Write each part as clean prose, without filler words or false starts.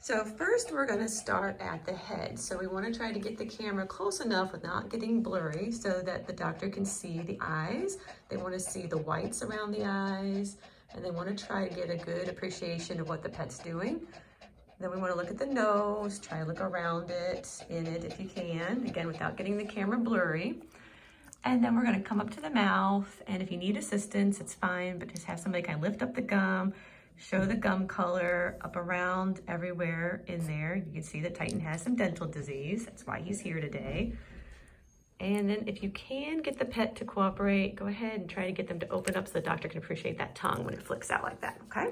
So first we're going to start at the head. So we want to try to get the camera close enough without getting blurry so that the doctor can see the eyes. They want to see the whites around the eyes, and they want to try to get a good appreciation of what the pet's doing. Then we want to look at the nose, try to look around it, in it if you can, again without getting the camera blurry. And then we're going to come up to the mouth, and if you need assistance, it's fine, but just have somebody kind of lift up the gum, show the gum color up around everywhere in there. You can see that Titan has some dental disease. That's why he's here today. And then if you can get the pet to cooperate, go ahead and try to get them to open up so the doctor can appreciate that tongue when it flicks out like that, okay?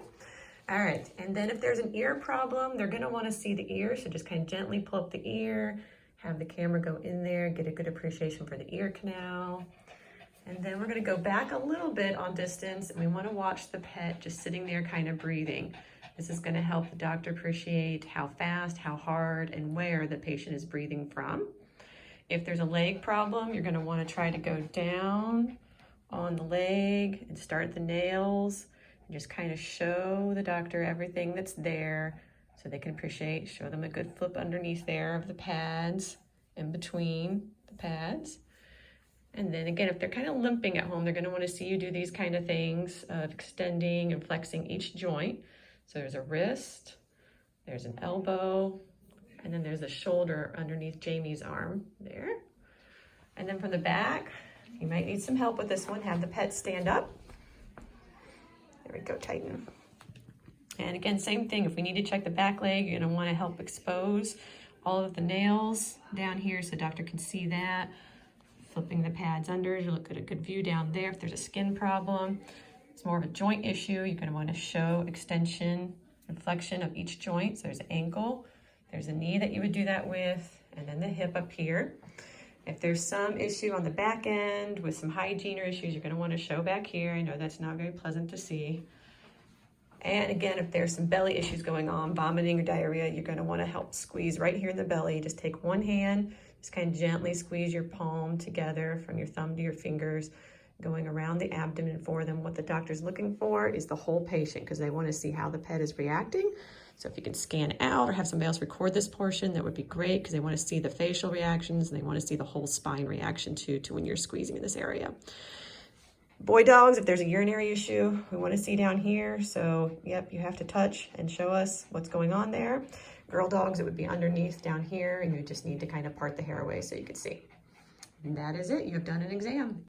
All right, and then if there's an ear problem, they're gonna wanna see the ear, so just kind of gently pull up the ear, have the camera go in there, get a good appreciation for the ear canal. And then we're gonna go back a little bit on distance, and we wanna watch the pet just sitting there kind of breathing. This is gonna help the doctor appreciate how fast, how hard, and where the patient is breathing from. If there's a leg problem, you're gonna wanna try to go down on the leg and start the nails, and just kind of show the doctor everything that's there so they can appreciate, show them a good flip underneath there of the pads, in between the pads. And then again, if they're kind of limping at home, they're gonna wanna see you do these kind of things of extending and flexing each joint. So there's a wrist, there's an elbow, and then there's a shoulder underneath Jamie's arm there. And then from the back, you might need some help with this one. Have the pet stand up. There we go, Titan. And again, same thing. If we need to check the back leg, you're gonna wanna help expose all of the nails down here so the doctor can see that. Flipping the pads under, you look at a good view down there. If there's a skin problem, it's more of a joint issue, you're gonna wanna show extension and flexion of each joint. So there's an ankle, there's a knee that you would do that with, and then the hip up here. If there's some issue on the back end with some hygiene or issues, you're gonna wanna show back here. I know that's not very pleasant to see. And again, if there's some belly issues going on, vomiting or diarrhea, you're gonna wanna help squeeze right here in the belly. Just take one hand, just kind of gently squeeze your palm together from your thumb to your fingers, going around the abdomen for them. What the doctor's looking for is the whole patient because they wanna see how the pet is reacting. So if you can scan out or have somebody else record this portion, that would be great because they wanna see the facial reactions and they wanna see the whole spine reaction too to when you're squeezing in this area. Boy dogs, if there's a urinary issue, we want to see down here. So, yep, you have to touch and show us what's going on there. Girl dogs, it would be underneath down here, and you just need to kind of part the hair away so you can see. And that is it. You have done an exam.